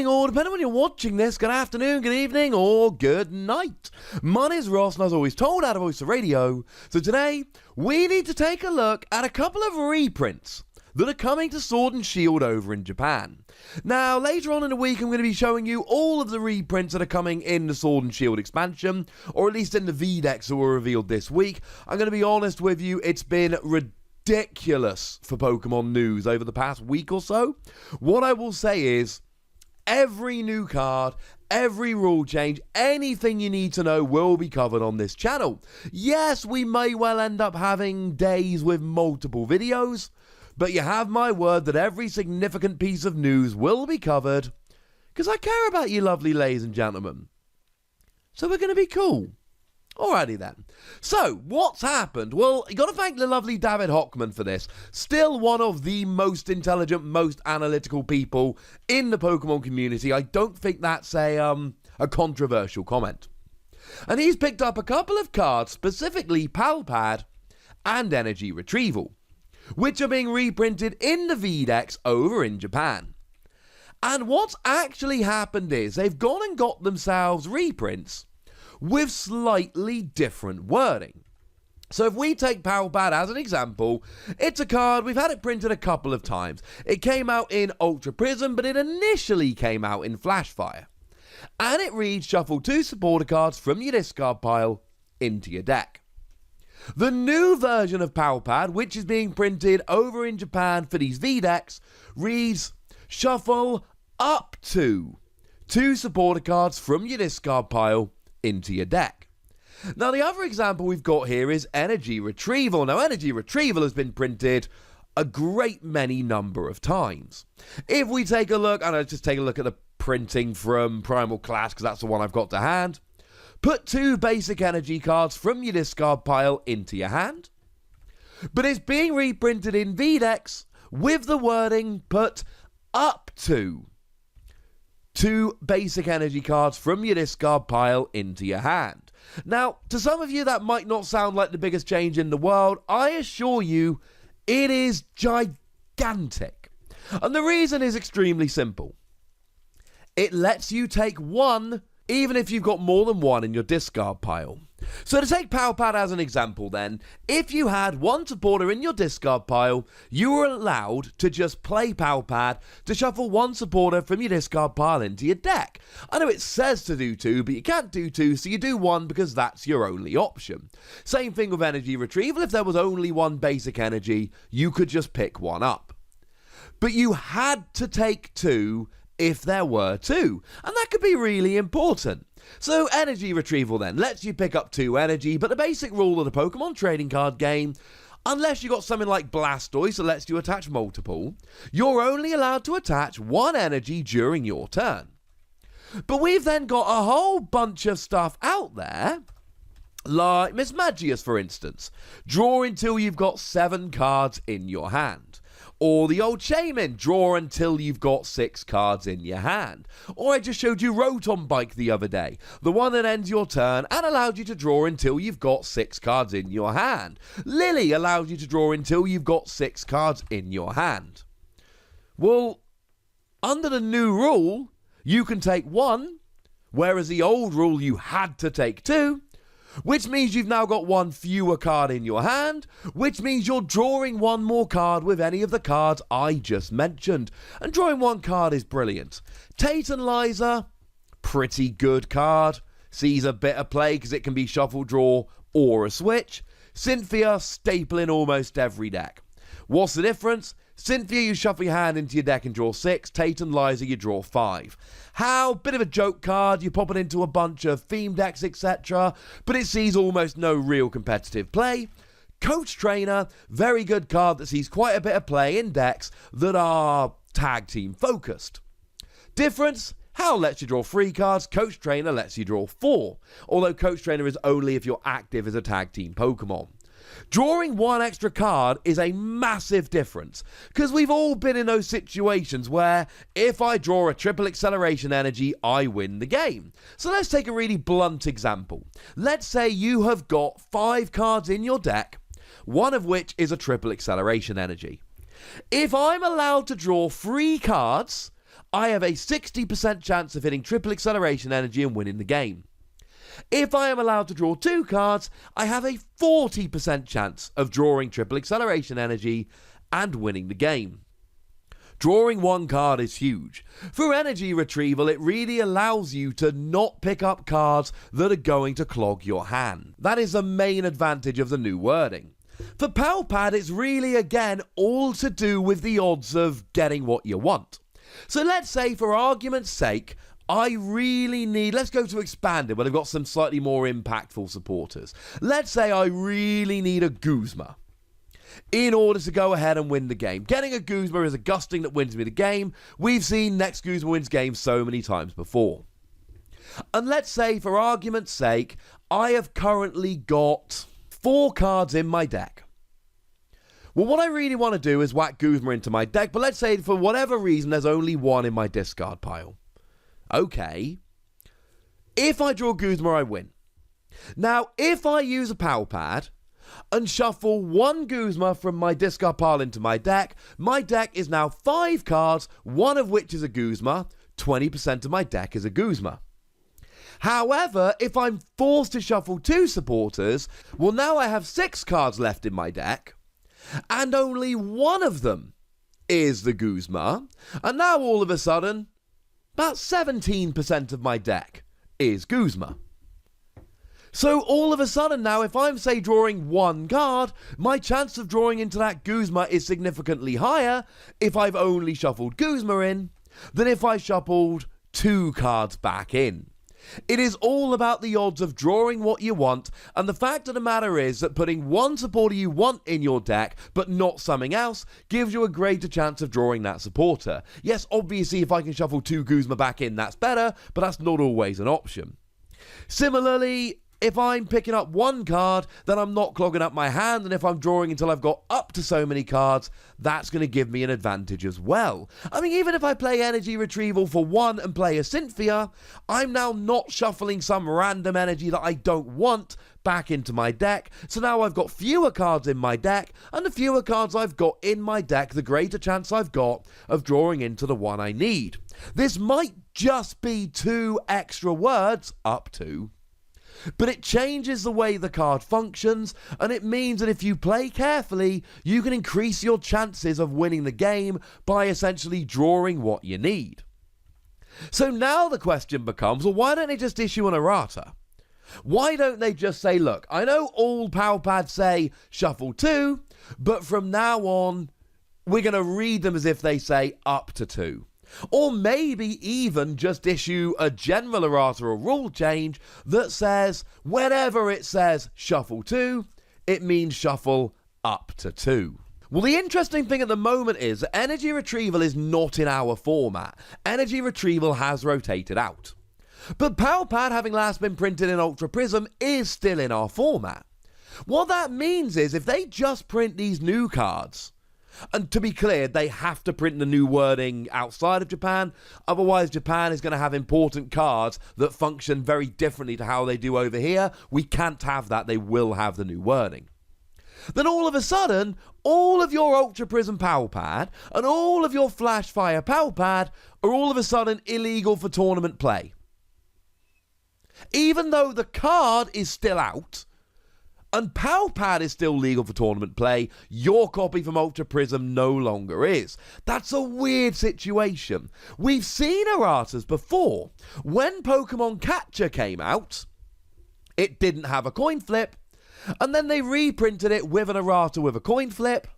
morning, or depending on when you're watching this, good afternoon, good evening, or good night. My name's Ross, and as always told out of Voice of Radio. So today, we need to take a look at a couple of reprints that are coming to Sword and Shield over in Japan. Now, later on in the week, I'm going to be showing you all of the reprints that are coming in the Sword and Shield expansion, or at least in the V-decks that were revealed this week. I'm going to be honest with you, it's been ridiculous for Pokemon news over the past week or so. What I will say is, every new card, every rule change, anything you need to know will be covered on this channel. Yes, we may well end up having days with multiple videos, but you have my word that every significant piece of news will be covered, because I care about you lovely ladies and gentlemen. So we're going to be cool. Alrighty then. So, what's happened? Well, you got to thank the lovely David Hockman for this. Still one of the most intelligent, most analytical people in the Pokemon community. I don't think that's a controversial comment. And he's picked up a couple of cards, specifically Palpad and Energy Retrieval, which are being reprinted in the V-decks over in Japan. And what's actually happened is they've gone and got themselves reprints with slightly different wording. So if we take Palpad as an example, it's a card, we've had it printed a couple of times. It came out in Ultra Prism, but it initially came out in Flashfire. And it reads, shuffle 2 supporter cards from your discard pile into your deck. The new version of Palpad, which is being printed over in Japan for these V-decks, reads, shuffle up to 2 supporter cards from your discard pile into your deck. Now, the other example we've got here is Energy Retrieval. Now, Energy Retrieval has been printed a great many number of times. If we take a look, and I'll just take a look at the printing from Primal Clash, because that's the one I've got to hand. Put 2 basic energy cards from your discard pile into your hand. But it's being reprinted in V-decks with the wording put up to 2 basic energy cards from your discard pile into your hand. Now, to some of you that might not sound like the biggest change in the world. I assure you, it is gigantic. And the reason is extremely simple. It lets you take 1 even if you've got more than 1 in your discard pile. So to take Palpad as an example then, if you had 1 supporter in your discard pile, you were allowed to just play Palpad to shuffle 1 supporter from your discard pile into your deck. I know it says to do 2, but you can't do 2, so you do 1 because that's your only option. Same thing with Energy Retrieval. If there was only 1 basic energy, you could just pick 1 up. But you had to take 2 if there were 2, and that could be really important. So Energy Retrieval then lets you pick up 2 energy, but the basic rule of the Pokemon trading card game, unless you got something like Blastoise that lets you attach multiple, you're only allowed to attach 1 energy during your turn. But we've then got a whole bunch of stuff out there, like Miss Magius for instance. Draw until you've got 7 cards in your hand. Or the old Shaman, draw until you've got 6 cards in your hand. Or I just showed you Rotom Bike the other day, the one that ends your turn and allowed you to draw until you've got 6 cards in your hand. Lily allows you to draw until you've got 6 cards in your hand. Well, under the new rule, you can take 1, whereas the old rule you had to take 2. Which means you've now got 1 fewer card in your hand, which means you're drawing 1 more card with any of the cards I just mentioned. And drawing 1 card is brilliant. Titanizer, pretty good card. Sees a bit of play because it can be shuffle, draw, or a switch. Cynthia, staple in almost every deck. What's the difference? Cynthia, you shuffle your hand into your deck and draw 6. Tate and Liza, you draw 5. How? Bit of a joke card. You pop it into a bunch of theme decks, etc. But it sees almost no real competitive play. Coach Trainer, very good card that sees quite a bit of play in decks that are tag team focused. Difference? Hal lets you draw 3 cards. Coach Trainer lets you draw 4. Although Coach Trainer is only if you're active as a tag team Pokemon. Drawing 1 extra card is a massive difference, because we've all been in those situations where if I draw a triple acceleration energy, I win the game. So let's take a really blunt example. Let's say you have got 5 cards in your deck, one of which is a triple acceleration energy. If I'm allowed to draw 3 cards, I have a 60% chance of hitting triple acceleration energy and winning the game. If I am allowed to draw 2 cards, I have a 40% chance of drawing triple acceleration energy and winning the game. Drawing 1 card is huge. For energy retrieval, it really allows you to not pick up cards that are going to clog your hand. That is the main advantage of the new wording. For Palpad, it's really, again, all to do with the odds of getting what you want. So let's say, for argument's sake, I really need, let's go to expanded, where they've got some slightly more impactful supporters. Let's say I really need a Guzma in order to go ahead and win the game. Getting a Guzma is a gusting that wins me the game. We've seen next Guzma wins games so many times before. And let's say, for argument's sake, I have currently got 4 cards in my deck. Well, what I really want to do is whack Guzma into my deck, but let's say for whatever reason there's only 1 in my discard pile. Okay. If I draw Guzma, I win. Now, if I use a Palpad and shuffle 1 Guzma from my discard pile into my deck is now 5 cards, 1 of which is a Guzma. 20% of my deck is a Guzma. However, if I'm forced to shuffle 2 supporters, well, now I have 6 cards left in my deck, and only 1 of them is the Guzma, and now all of a sudden, about 17% of my deck is Guzma. So all of a sudden now, if I'm, say, drawing 1 card, my chance of drawing into that Guzma is significantly higher if I've only shuffled Guzma in than if I shuffled 2 cards back in. It is all about the odds of drawing what you want, and the fact of the matter is that putting 1 supporter you want in your deck, but not something else, gives you a greater chance of drawing that supporter. Yes, obviously, if I can shuffle 2 Guzma back in, that's better, but that's not always an option. Similarly, if I'm picking up 1 card, then I'm not clogging up my hand, and if I'm drawing until I've got up to so many cards, that's going to give me an advantage as well. I mean, even if I play energy retrieval for 1 and play a Cynthia, I'm now not shuffling some random energy that I don't want back into my deck, so now I've got fewer cards in my deck, and the fewer cards I've got in my deck, the greater chance I've got of drawing into the one I need. This might just be 2 extra words, up to, but it changes the way the card functions, and it means that if you play carefully, you can increase your chances of winning the game by essentially drawing what you need. So now the question becomes, well, why don't they just issue an errata? Why don't they just say, look, I know all Palpads say shuffle 2, but from now on, we're going to read them as if they say up to 2. Or maybe even just issue a general errata or rule change that says, whenever it says shuffle 2, it means shuffle up to 2. Well, the interesting thing at the moment is that energy retrieval is not in our format. Energy retrieval has rotated out. But Palpad, having last been printed in Ultra Prism, is still in our format. What that means is if they just print these new cards, and to be clear, they have to print the new wording outside of Japan, otherwise Japan is going to have important cards that function very differently to how they do over here. We can't have that, they will have the new wording. Then all of a sudden, all of your Ultra Prism Palpad and all of your Flash Fire Palpad are all of a sudden illegal for tournament play. Even though the card is still out, and Palpad is still legal for tournament play, your copy from Ultra Prism no longer is. That's a weird situation. We've seen erratas before. When Pokemon Catcher came out, it didn't have a coin flip, and then they reprinted it with an errata with a coin flip,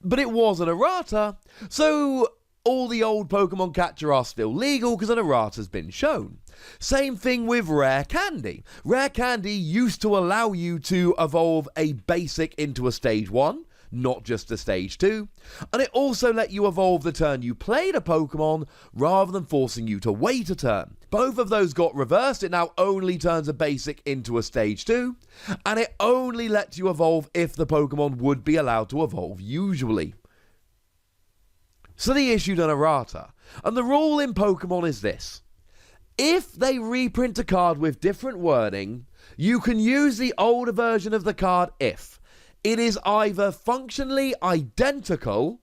but it was an errata, so all the old Pokemon Catcher are still legal because an errata's been shown. Same thing with Rare Candy. Rare Candy used to allow you to evolve a basic into a stage 1, not just a stage 2, and it also let you evolve the turn you played a Pokemon rather than forcing you to wait a turn. Both of those got reversed. It now only turns a basic into a stage 2, and it only lets you evolve if the Pokemon would be allowed to evolve usually. So they issued an errata, and the rule in Pokemon is this. If they reprint a card with different wording, you can use the older version of the card if it is either functionally identical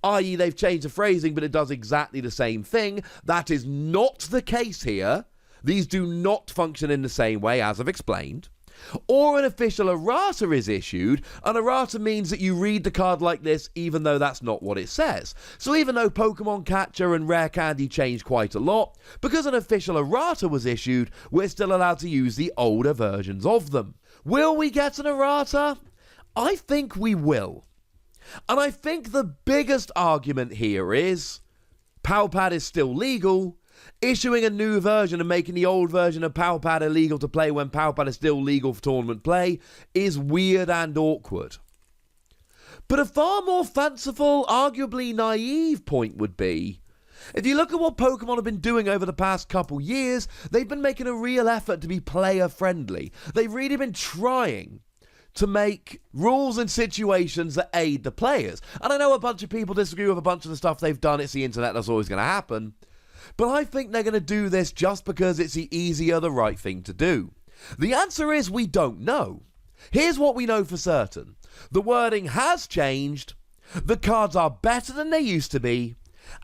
i.e. they've changed the phrasing, but it does exactly the same thing. That is not the case here. These do not function in the same way, as I've explained. Or an official errata is issued. An errata means that you read the card like this even though that's not what it says. So even though Pokemon Catcher and Rare Candy changed quite a lot, because an official errata was issued, we're still allowed to use the older versions of them. Will we get an errata? I think we will. And I think the biggest argument here is Palpad is still legal. Issuing a new version and making the old version of Palpad illegal to play when Palpad is still legal for tournament play is weird and awkward. But a far more fanciful, arguably naive point would be, if you look at what Pokemon have been doing over the past couple years, they've been making a real effort to be player friendly. They've really been trying to make rules and situations that aid the players. And I know a bunch of people disagree with a bunch of the stuff they've done. It's the internet, that's always going to happen. But I think they're going to do this just because it's the easier, the right thing to do. The answer is we don't know. Here's what we know for certain. The wording has changed, the cards are better than they used to be,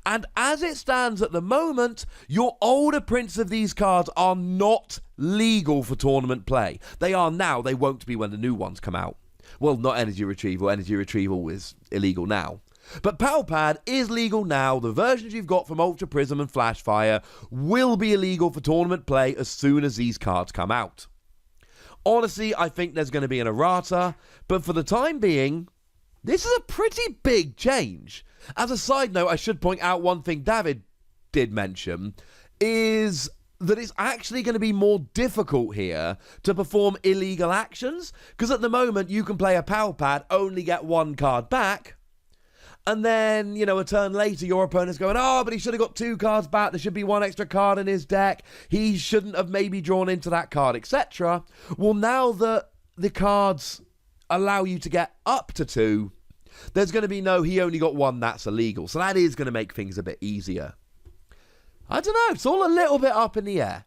and as it stands at the moment, your older prints of these cards are not legal for tournament play. They are now, they won't be when the new ones come out. Well, not energy retrieval is illegal now. But Palpad is legal now. The versions you've got from Ultra Prism and Flashfire will be illegal for tournament play as soon as these cards come out. Honestly, I think there's going to be an errata, but for the time being, this is a pretty big change. As a side note, I should point out one thing David did mention, is that it's actually going to be more difficult here to perform illegal actions, because at the moment you can play a Palpad, only get one card back, and then, a turn later, your opponent's going, but he should have got 2 cards back. There should be 1 extra card in his deck. He shouldn't have maybe drawn into that card, etc. Well, now that the cards allow you to get up to 2, there's going to be no, he only got 1, that's illegal. So that is going to make things a bit easier. I don't know. It's all a little bit up in the air.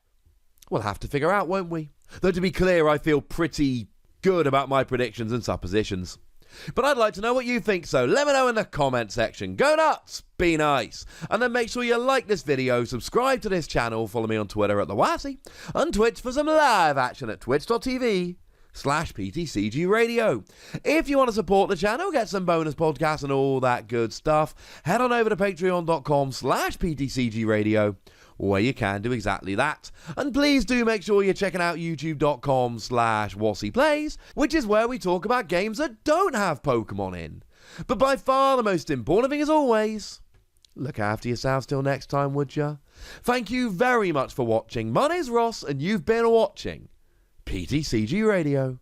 We'll have to figure out, won't we? Though, to be clear, I feel pretty good about my predictions and suppositions. But I'd like to know what you think, so let me know in the comment section. Go nuts, be nice, and then make sure you like this video, subscribe to this channel, follow me on Twitter at @TheWassy, and Twitch for some live action at twitch.tv/PTCGRadio. If you want to support the channel, get some bonus podcasts and all that good stuff, head on over to patreon.com/PTCGRadio, where you can do exactly that. And please do make sure you're checking out youtube.com/WassyPlays, which is where we talk about games that don't have Pokemon in. But by far the most important thing, as always, look after yourselves till next time, would ya? Thank you very much for watching. My name's Ross, and you've been watching PTCG Radio.